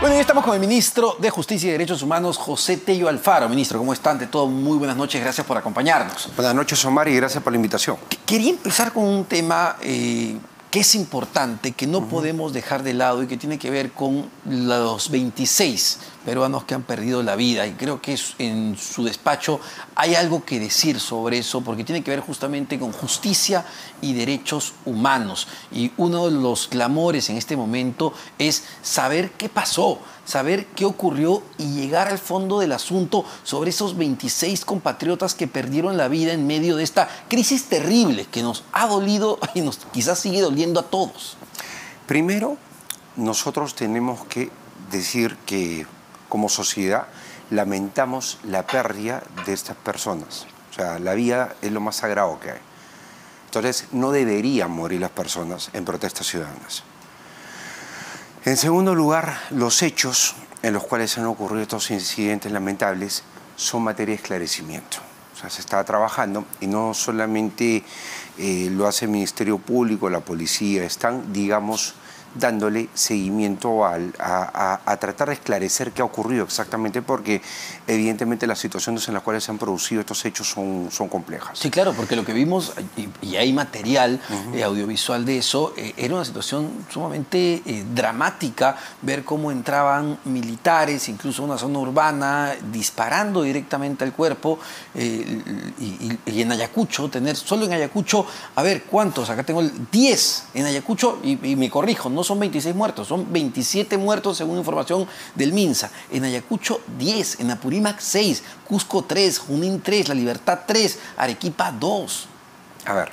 Bueno, y estamos con el ministro de Justicia y Derechos Humanos, José Tello Alfaro. Ministro, ¿cómo está? Ante todo, muy buenas noches, gracias por acompañarnos. Buenas noches, Omar, y gracias por la invitación. Quería empezar con un tema que es importante, que no podemos dejar de lado y que tiene que ver con los 26 peruanos que han perdido la vida. Y creo que en su despacho hay algo que decir sobre eso, porque tiene que ver justamente con justicia y derechos humanos. Y uno de los clamores en este momento es saber qué pasó, saber qué ocurrió y llegar al fondo del asunto sobre esos 26 compatriotas que perdieron la vida en medio de esta crisis terrible que nos ha dolido y nos quizás sigue doliendo a todos. Primero, nosotros tenemos que decir que como sociedad lamentamos la pérdida de estas personas. O sea, la vida es lo más sagrado que hay. Entonces, no deberían morir las personas en protestas ciudadanas. En segundo lugar, los hechos en los cuales han ocurrido estos incidentes lamentables son materia de esclarecimiento. O sea, se está trabajando y no solamente lo hace el Ministerio Público, la policía, están, digamos, dándole seguimiento a tratar de esclarecer qué ha ocurrido exactamente, porque evidentemente las situaciones en las cuales se han producido estos hechos son complejas. Sí, claro, porque lo que vimos, y hay material audiovisual de eso, era una situación sumamente dramática, ver cómo entraban militares, incluso una zona urbana, disparando directamente al cuerpo, y en Ayacucho, solo en Ayacucho, a ver, ¿cuántos? Acá tengo 10 en Ayacucho, y me corrijo, no son 26 muertos, son 27 muertos según información del MINSA. En Ayacucho 10, en Apurímac 6, Cusco 3, Junín 3, La Libertad 3, Arequipa 2. A ver,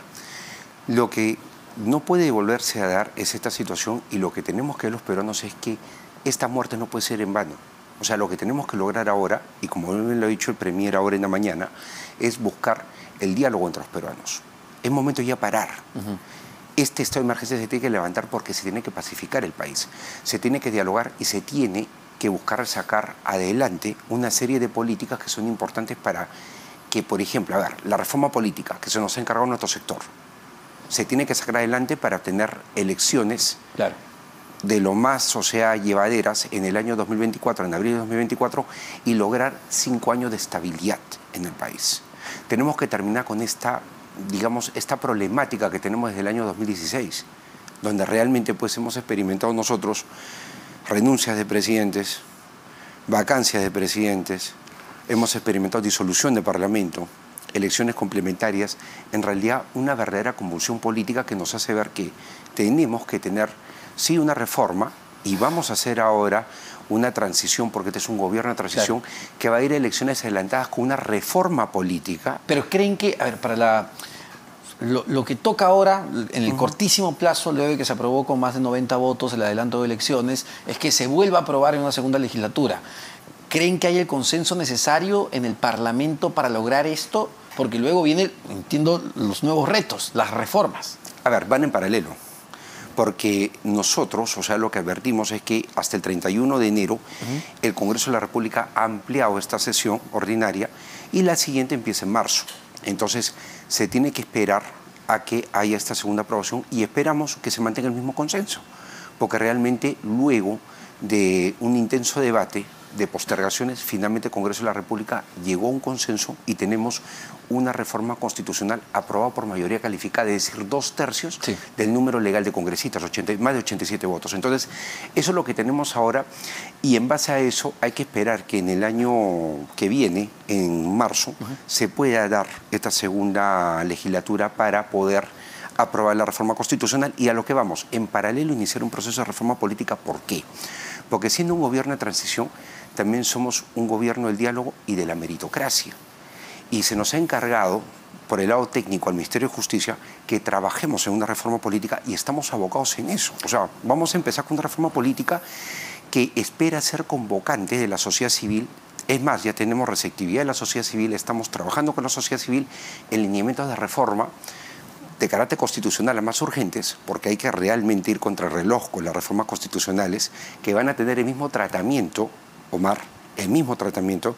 lo que no puede volverse a dar es esta situación, y lo que tenemos que ver los peruanos es que esta muerte no puede ser en vano. O sea, lo que tenemos que lograr ahora, y como bien lo ha dicho el Premier ahora en la mañana, es buscar el diálogo entre los peruanos. Es momento ya parar. Este estado de emergencia se tiene que levantar porque se tiene que pacificar el país. Se tiene que dialogar y se tiene que buscar sacar adelante una serie de políticas que son importantes para que, por ejemplo, a ver, la reforma política que se nos ha encargado nuestro sector, se tiene que sacar adelante para tener elecciones de lo más, o sea, llevaderas en el año 2024, en abril de 2024, y lograr 5 años de estabilidad en el país. Tenemos que terminar con esta, digamos, esta problemática que tenemos desde el año 2016, donde realmente pues hemos experimentado nosotros renuncias de presidentes, vacancias de presidentes, hemos experimentado disolución de parlamento, elecciones complementarias, en realidad una verdadera convulsión política que nos hace ver que tenemos que tener, sí, una reforma, y vamos a hacer ahora una transición, porque este es un gobierno de transición que va a ir a elecciones adelantadas con una reforma política. Pero creen que, a ver, para lo que toca ahora, en el cortísimo plazo, luego de que se aprobó con más de 90 votos el adelanto de elecciones, es que se vuelva a aprobar en una segunda legislatura. ¿Creen que hay el consenso necesario en el Parlamento para lograr esto? Porque luego vienen, entiendo, los nuevos retos, las reformas. A ver, van en paralelo. Porque nosotros, o sea, lo que advertimos es que hasta el 31 de enero el Congreso de la República ha ampliado esta sesión ordinaria y la siguiente empieza en marzo. Entonces, se tiene que esperar a que haya esta segunda aprobación y esperamos que se mantenga el mismo consenso, porque realmente luego de un intenso debate de postergaciones, finalmente el Congreso de la República llegó a un consenso y tenemos una reforma constitucional aprobada por mayoría calificada, es decir, 2/3 del número legal de congresistas, más de 87 votos. Entonces, eso es lo que tenemos ahora, y en base a eso hay que esperar que en el año que viene, en marzo, se pueda dar esta segunda legislatura para poder aprobar la reforma constitucional, y a lo que vamos, en paralelo iniciar un proceso de reforma política. ¿Por qué? Porque siendo un gobierno de transición, también somos un gobierno del diálogo y de la meritocracia. Y se nos ha encargado, por el lado técnico, al Ministerio de Justicia, que trabajemos en una reforma política, y estamos abocados en eso. O sea, vamos a empezar con una reforma política que espera ser convocante de la sociedad civil. Es más, ya tenemos receptividad de la sociedad civil, estamos trabajando con la sociedad civil en lineamientos de reforma de carácter constitucional, las más urgentes, porque hay que realmente ir contra el reloj con las reformas constitucionales que van a tener el mismo tratamiento, Omar, el mismo tratamiento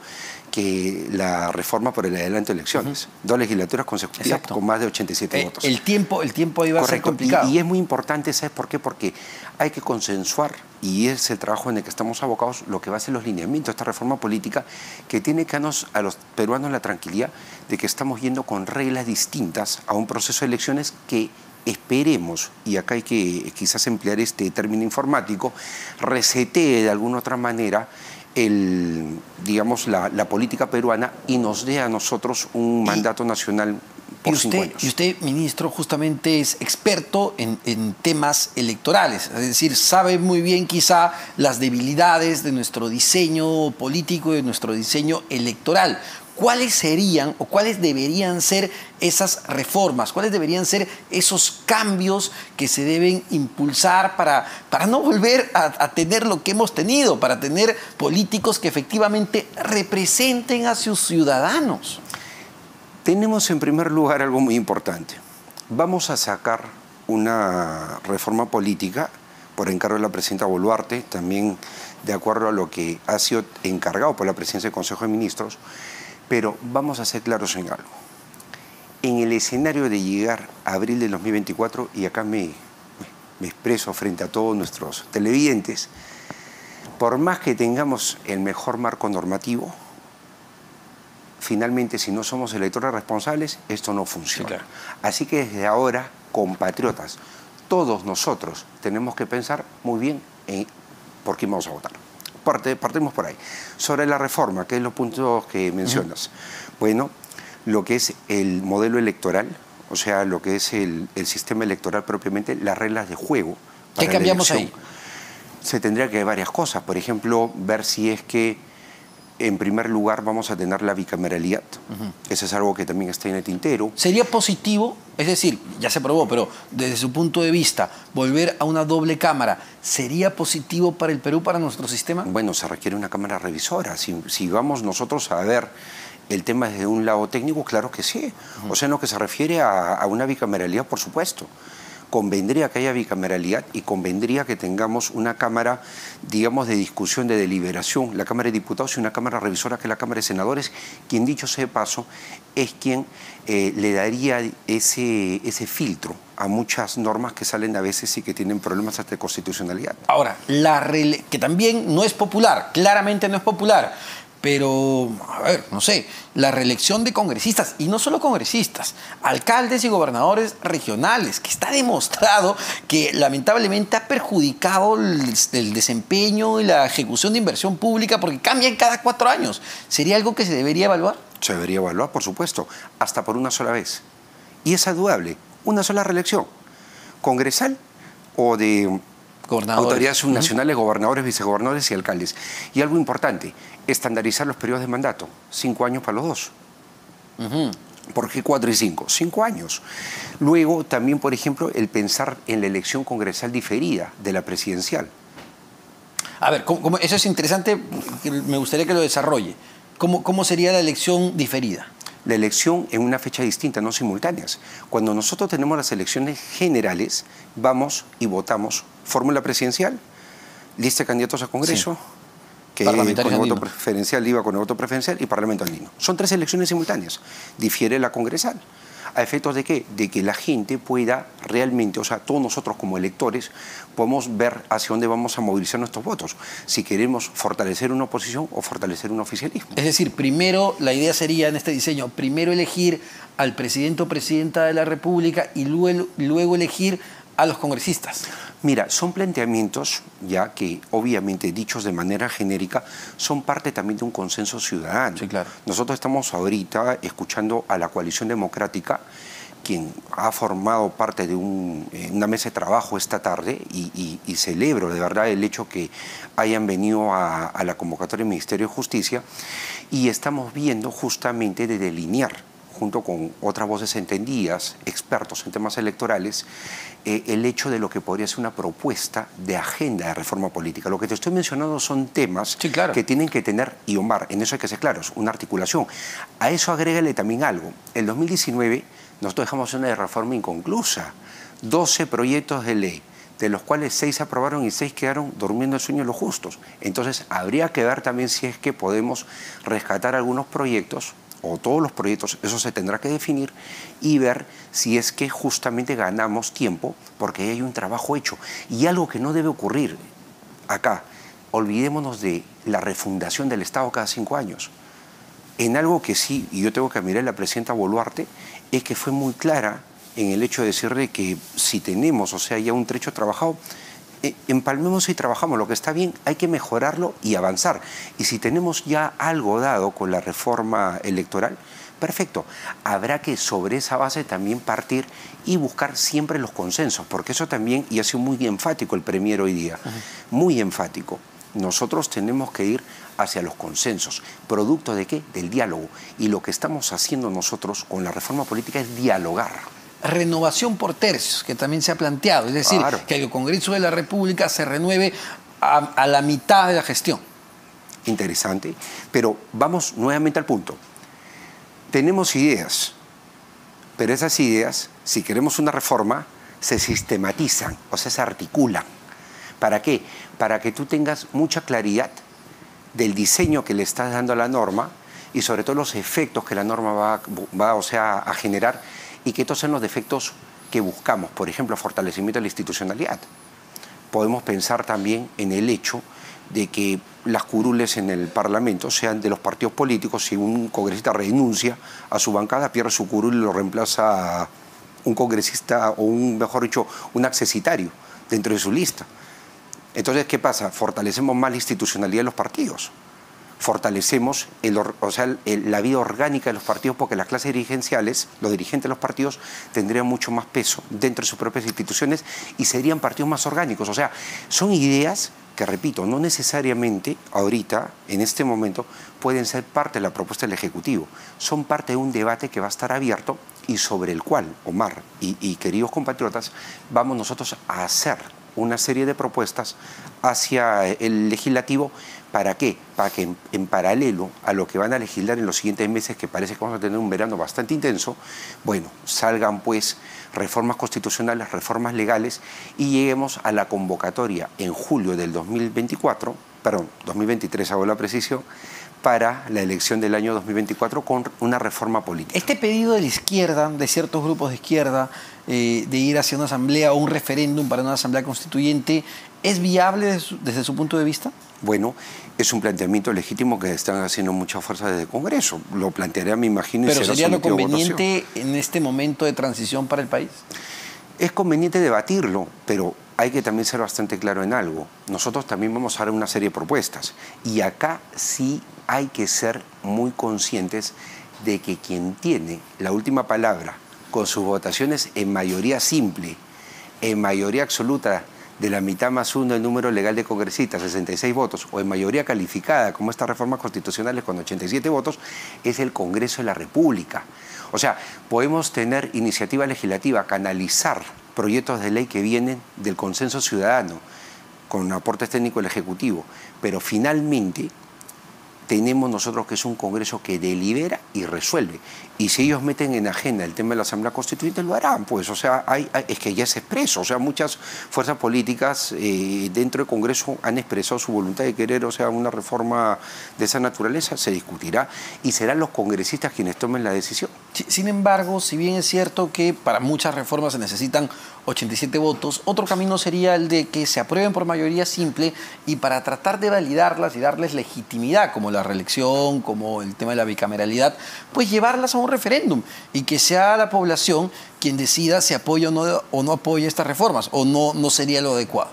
que la reforma por el adelanto de elecciones. 2 legislaturas consecutivas. Exacto. Con más de 87 votos. El tiempo ahí va a ser complicado. Y es muy importante, ¿sabes por qué? Porque hay que consensuar, y es el trabajo en el que estamos abocados, lo que va a ser los lineamientos de esta reforma política, que tiene que darnos a los peruanos la tranquilidad de que estamos yendo con reglas distintas a un proceso de elecciones que esperemos, y acá hay que quizás emplear este término informático, resetee de alguna otra manera digamos, la política peruana y nos dé a nosotros un mandato nacional por 5 años. Y usted, ministro, justamente es experto en temas electorales, es decir, sabe muy bien quizá las debilidades de nuestro diseño político y de nuestro diseño electoral. ¿Cuáles serían o cuáles deberían ser esas reformas? ¿Cuáles deberían ser esos cambios que se deben impulsar para no volver a tener lo que hemos tenido, para tener políticos que efectivamente representen a sus ciudadanos? Tenemos en primer lugar algo muy importante. Vamos a sacar una reforma política por encargo de la presidenta Boluarte, también de acuerdo a lo que ha sido encargado por la presidencia del Consejo de Ministros. Pero vamos a ser claros en algo. En el escenario de llegar a abril del 2024, y acá me expreso frente a todos nuestros televidentes, por más que tengamos el mejor marco normativo, finalmente si no somos electores responsables, esto no funciona. Sí, claro. Así que desde ahora, compatriotas, todos nosotros tenemos que pensar muy bien en por quién vamos a votar. Partimos por ahí. Sobre la reforma, que es los puntos que mencionas. Bueno, lo que es el modelo electoral, o sea, lo que es el sistema electoral propiamente, las reglas de juego. ¿Qué cambiamos ahí? Se tendría que ver varias cosas. Por ejemplo, ver si es que, en primer lugar, vamos a tener la bicameralidad. Eso es algo que también está en el tintero. ¿Sería positivo? Es decir, ya se probó, pero desde su punto de vista, volver a una doble cámara, ¿sería positivo para el Perú, para nuestro sistema? Bueno, se requiere una cámara revisora. Si vamos nosotros a ver el tema desde un lado técnico, claro que sí. O sea, en lo que se refiere a una bicameralidad, por supuesto. Convendría que haya bicameralidad y convendría que tengamos una cámara, digamos, de discusión, de deliberación, la Cámara de Diputados y una cámara revisora que es la Cámara de Senadores, quien, dicho sea de paso, es quien le daría ese filtro a muchas normas que salen a veces y que tienen problemas hasta de constitucionalidad. Ahora, que también no es popular, claramente no es popular, pero, a ver, no sé, la reelección de congresistas, y no solo congresistas, alcaldes y gobernadores regionales, que está demostrado que lamentablemente ha perjudicado el desempeño y la ejecución de inversión pública porque cambian cada 4 años. ¿Sería algo que se debería evaluar? Se debería evaluar, por supuesto, hasta por una sola vez. Y es saludable, una sola reelección, congresal o de autoridades subnacionales, gobernadores, vicegobernadores y alcaldes. Y algo importante, estandarizar los periodos de mandato, 5 años para los dos. ¿Por qué 4 y 5? 5 años. Luego también, por ejemplo, el pensar en la elección congresal diferida de la presidencial. A ver, eso es interesante, me gustaría que lo desarrolle. ¿Cómo sería la elección diferida? La elección en una fecha distinta, no simultáneas. Cuando nosotros tenemos las elecciones generales, vamos y votamos fórmula presidencial, lista de candidatos a Congreso, que con el voto preferencial iba con el voto preferencial y Parlamento andino. Son 3 elecciones simultáneas. Difiere la congresal. ¿A efectos de qué? De que la gente pueda realmente, o sea, todos nosotros como electores, podemos ver hacia dónde vamos a movilizar nuestros votos. Si queremos fortalecer una oposición o fortalecer un oficialismo. Es decir, primero, la idea sería en este diseño, primero elegir al presidente o presidenta de la República y luego elegir a los congresistas. Mira, son planteamientos ya que obviamente dichos de manera genérica son parte también de un consenso ciudadano. Sí, claro. Nosotros estamos ahorita escuchando a la Coalición Democrática, quien ha formado parte de una mesa de trabajo esta tarde y celebro de verdad el hecho que hayan venido a la convocatoria del Ministerio de Justicia y estamos viendo justamente de delinear junto con otras voces entendidas, expertos en temas electorales, el hecho de lo que podría ser una propuesta de agenda de reforma política. Lo que te estoy mencionando son temas que tienen que tener, y Omar, en eso hay que ser claros, una articulación. A eso agrégale también algo. En 2019 nosotros dejamos una reforma inconclusa, 12 proyectos de ley, de los cuales 6 se aprobaron y 6 quedaron durmiendo el sueño de los justos. Entonces, habría que ver también si es que podemos rescatar algunos proyectos, o todos los proyectos, eso se tendrá que definir, y ver si es que justamente ganamos tiempo, porque hay un trabajo hecho. Y algo que no debe ocurrir acá, olvidémonos de la refundación del Estado cada 5 años. En algo que sí, y yo tengo que admirar a la presidenta Boluarte, es que fue muy clara en el hecho de decirle que si tenemos, o sea, ya un trecho trabajado, empalmemos y trabajamos. Lo que está bien hay que mejorarlo y avanzar. Y si tenemos ya algo dado con la reforma electoral, perfecto. Habrá que sobre esa base también partir y buscar siempre los consensos, porque eso también, y ha sido muy enfático el premier hoy día, muy enfático. Nosotros tenemos que ir hacia los consensos. ¿Producto de qué? Del diálogo. Y lo que estamos haciendo nosotros con la reforma política es dialogar. Renovación por tercios, que también se ha planteado, es decir, claro, que el Congreso de la República se renueve a la mitad de la gestión. Interesante, pero vamos nuevamente al punto. Tenemos ideas, pero esas ideas, si queremos una reforma, se sistematizan, o sea, se articulan. ¿Para qué? Para que tú tengas mucha claridad del diseño que le estás dando a la norma y sobre todo los efectos que la norma va a generar, y que estos son los defectos que buscamos. Por ejemplo, fortalecimiento de la institucionalidad. Podemos pensar también en el hecho de que las curules en el Parlamento sean de los partidos políticos. Si un congresista renuncia a su bancada, pierde su curul y lo reemplaza un congresista o mejor dicho, un accesitario dentro de su lista. Entonces, ¿qué pasa? Fortalecemos más la institucionalidad de los partidos. Fortalecemos la vida orgánica de los partidos, porque las clases dirigenciales, los dirigentes de los partidos, tendrían mucho más peso dentro de sus propias instituciones y serían partidos más orgánicos. O sea, son ideas que, repito, no necesariamente ahorita, en este momento, pueden ser parte de la propuesta del Ejecutivo. Son parte de un debate que va a estar abierto y sobre el cual, Omar y queridos compatriotas, vamos nosotros a hacer una serie de propuestas hacia el legislativo. ¿Para qué? Para que en paralelo a lo que van a legislar en los siguientes meses, que parece que vamos a tener un verano bastante intenso, bueno, salgan pues reformas constitucionales, reformas legales, y lleguemos a la convocatoria en julio del 2024, perdón, 2023 hago la precisión, para la elección del año 2024 con una reforma política. Este pedido de la izquierda, de ciertos grupos de izquierda, de ir hacia una asamblea o un referéndum para una asamblea constituyente, ¿es viable desde su punto de vista? Bueno, es un planteamiento legítimo que están haciendo muchas fuerzas desde el Congreso. Lo plantearé, me imagino, ¿Pero y será sería lo sometido a conveniente votación. en este momento de transición para el país? Es conveniente debatirlo, pero hay que también ser bastante claro en algo. Nosotros también vamos a dar una serie de propuestas. Y acá sí hay que ser muy conscientes de que quien tiene la última palabra con sus votaciones en mayoría simple, en mayoría absoluta, de la mitad más uno del número legal de congresistas, 66 votos, o en mayoría calificada, como estas reformas constitucionales con 87 votos, es el Congreso de la República. O sea, podemos tener iniciativa legislativa, canalizar proyectos de ley que vienen del consenso ciudadano, con aportes técnicos del Ejecutivo, pero finalmente tenemos nosotros que es un Congreso que delibera y resuelve. Y si ellos meten en agenda el tema de la Asamblea Constituyente, lo harán, pues. O sea, es que ya es expreso. O sea, muchas fuerzas políticas dentro del Congreso han expresado su voluntad de querer, o sea, una reforma de esa naturaleza. Se discutirá y serán los congresistas quienes tomen la decisión. Sin embargo, si bien es cierto que para muchas reformas se necesitan 87 votos, otro camino sería el de que se aprueben por mayoría simple, y para tratar de validarlas y darles legitimidad, como la reelección, como el tema de la bicameralidad, pues llevarlas a un referéndum y que sea la población quien decida si apoya o no apoya estas reformas, o no sería lo adecuado.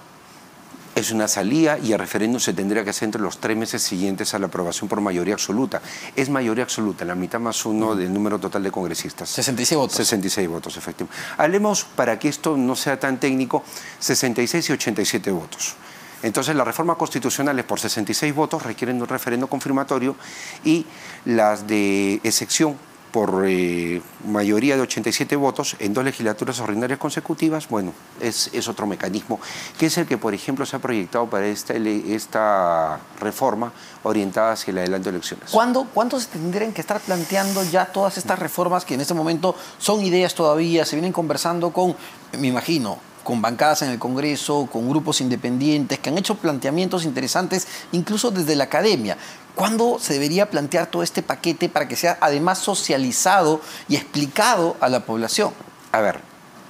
Es una salida y el referéndum se tendría que hacer entre los 3 meses siguientes a la aprobación por mayoría absoluta. Es mayoría absoluta, la mitad más uno del número total de congresistas. 66 votos. 66 votos, efectivamente. Hablemos, para que esto no sea tan técnico, 66 y 87 votos. Entonces, las reformas constitucionales por 66 votos requieren un referendo confirmatorio, y las de excepción por mayoría de 87 votos en 2 legislaturas ordinarias consecutivas, bueno, es otro mecanismo, que es el que, por ejemplo, se ha proyectado para esta reforma orientada hacia el adelanto de elecciones. ¿Cuándo se tendrían que estar planteando ya todas estas reformas que en este momento son ideas todavía, se vienen conversando con, me imagino, con bancadas en el Congreso, con grupos independientes, que han hecho planteamientos interesantes, incluso desde la academia. ¿Cuándo se debería plantear todo este paquete para que sea además socializado y explicado a la población? A ver,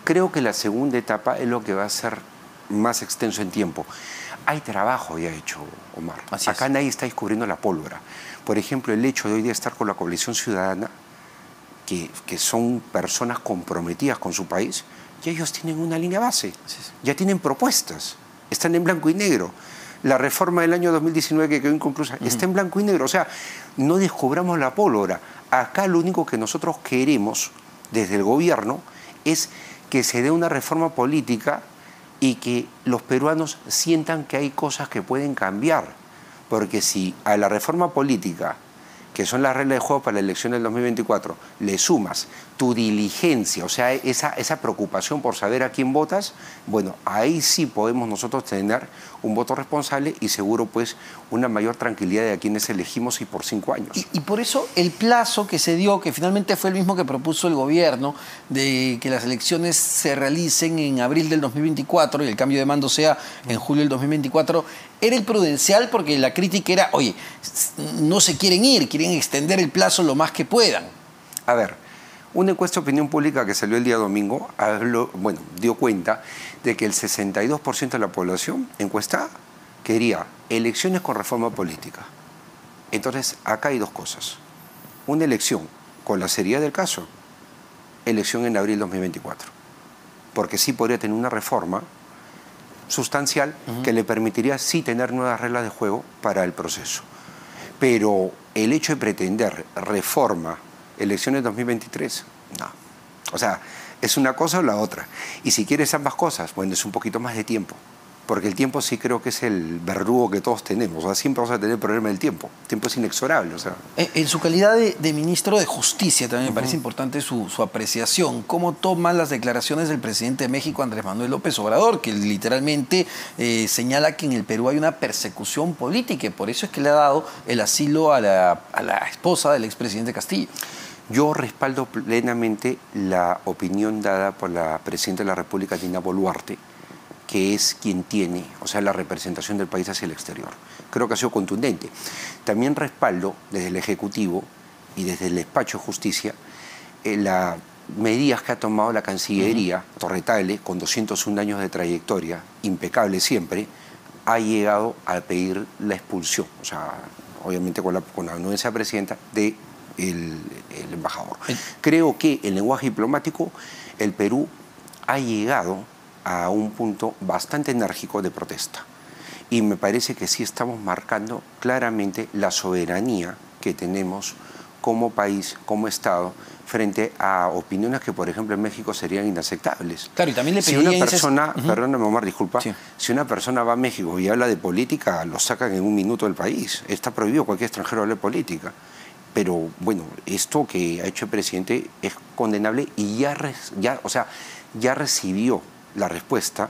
creo que la segunda etapa es lo que va a ser más extenso en tiempo. Hay trabajo ya hecho, Omar. Acá nadie está descubriendo la pólvora. Por ejemplo, el hecho de hoy día estar con la Coalición Ciudadana, que son personas comprometidas con su país, ya ellos tienen una línea base, ya tienen propuestas, están en blanco y negro. La reforma del año 2019 que quedó inconclusa está en blanco y negro. O sea, no descubramos la pólvora. Acá lo único que nosotros queremos desde el gobierno es que se dé una reforma política y que los peruanos sientan que hay cosas que pueden cambiar. Porque si a la reforma política, que son las reglas de juego para la elección del 2024, le sumas tu diligencia, o sea, esa preocupación por saber a quién votas, bueno, ahí sí podemos nosotros tener un voto responsable y seguro pues una mayor tranquilidad de a quienes elegimos y por 5 años. Y por eso el plazo que se dio, que finalmente fue el mismo que propuso el gobierno, de que las elecciones se realicen en abril del 2024 y el cambio de mando sea en julio del 2024, era el prudencial porque la crítica era, oye, no se quieren ir, quieren extender el plazo lo más que puedan. A ver, una encuesta de opinión pública que salió el día domingo dio cuenta de que el 62% de la población encuestada quería elecciones con reforma política. Entonces, acá hay dos cosas. Una elección con la seriedad del caso, elección en abril 2024. Porque sí podría tener una reforma sustancial que le permitiría sí tener nuevas reglas de juego para el proceso. Pero el hecho de pretender reforma, elecciones 2023, no. O sea, es una cosa o la otra. Y si quieres ambas cosas, bueno, es un poquito más de tiempo. Porque el tiempo sí creo que es el verdugo que todos tenemos. O sea, siempre vamos a tener el problema del tiempo. El tiempo es inexorable. O sea. En su calidad de ministro de Justicia, también me parece importante su apreciación. ¿Cómo toman las declaraciones del presidente de México, Andrés Manuel López Obrador, que literalmente señala que en el Perú hay una persecución política y por eso es que le ha dado el asilo a la esposa del expresidente Castillo? Yo respaldo plenamente la opinión dada por la presidenta de la República, Dina Boluarte, que es quien tiene, o sea, la representación del país hacia el exterior. Creo que ha sido contundente. También respaldo desde el Ejecutivo y desde el Despacho de Justicia las medidas que ha tomado la Cancillería, Torretale, con 201 años de trayectoria, impecable siempre, ha llegado a pedir la expulsión, o sea, obviamente con la anuencia presidenta del embajador. Creo que en lenguaje diplomático el Perú ha llegado a un punto bastante enérgico de protesta. Y me parece que sí estamos marcando claramente la soberanía que tenemos como país, como Estado, frente a opiniones que, por ejemplo, en México serían inaceptables. Claro, y también le si una persona, perdóname, Omar, disculpa, si una persona va a México y habla de política, lo sacan en un minuto del país. Está prohibido cualquier extranjero hablar de política. Pero, bueno, esto que ha hecho el presidente es condenable y ya recibió la respuesta,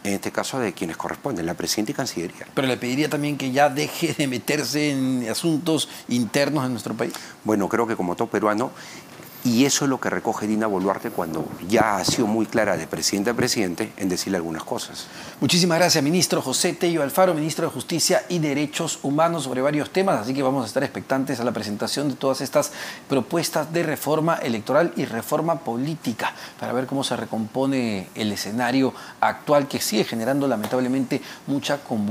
en este caso de quienes corresponden, la presidenta y Cancillería. Pero le pediría también que ya deje de meterse en asuntos internos de nuestro país. Bueno, creo que como todo peruano, y eso es lo que recoge Dina Boluarte cuando ya ha sido muy clara de presidente a presidente en decirle algunas cosas. Muchísimas gracias, ministro José Tello Alfaro, ministro de Justicia y Derechos Humanos, sobre varios temas, así que vamos a estar expectantes a la presentación de todas estas propuestas de reforma electoral y reforma política para ver cómo se recompone el escenario actual que sigue generando lamentablemente mucha convulsión.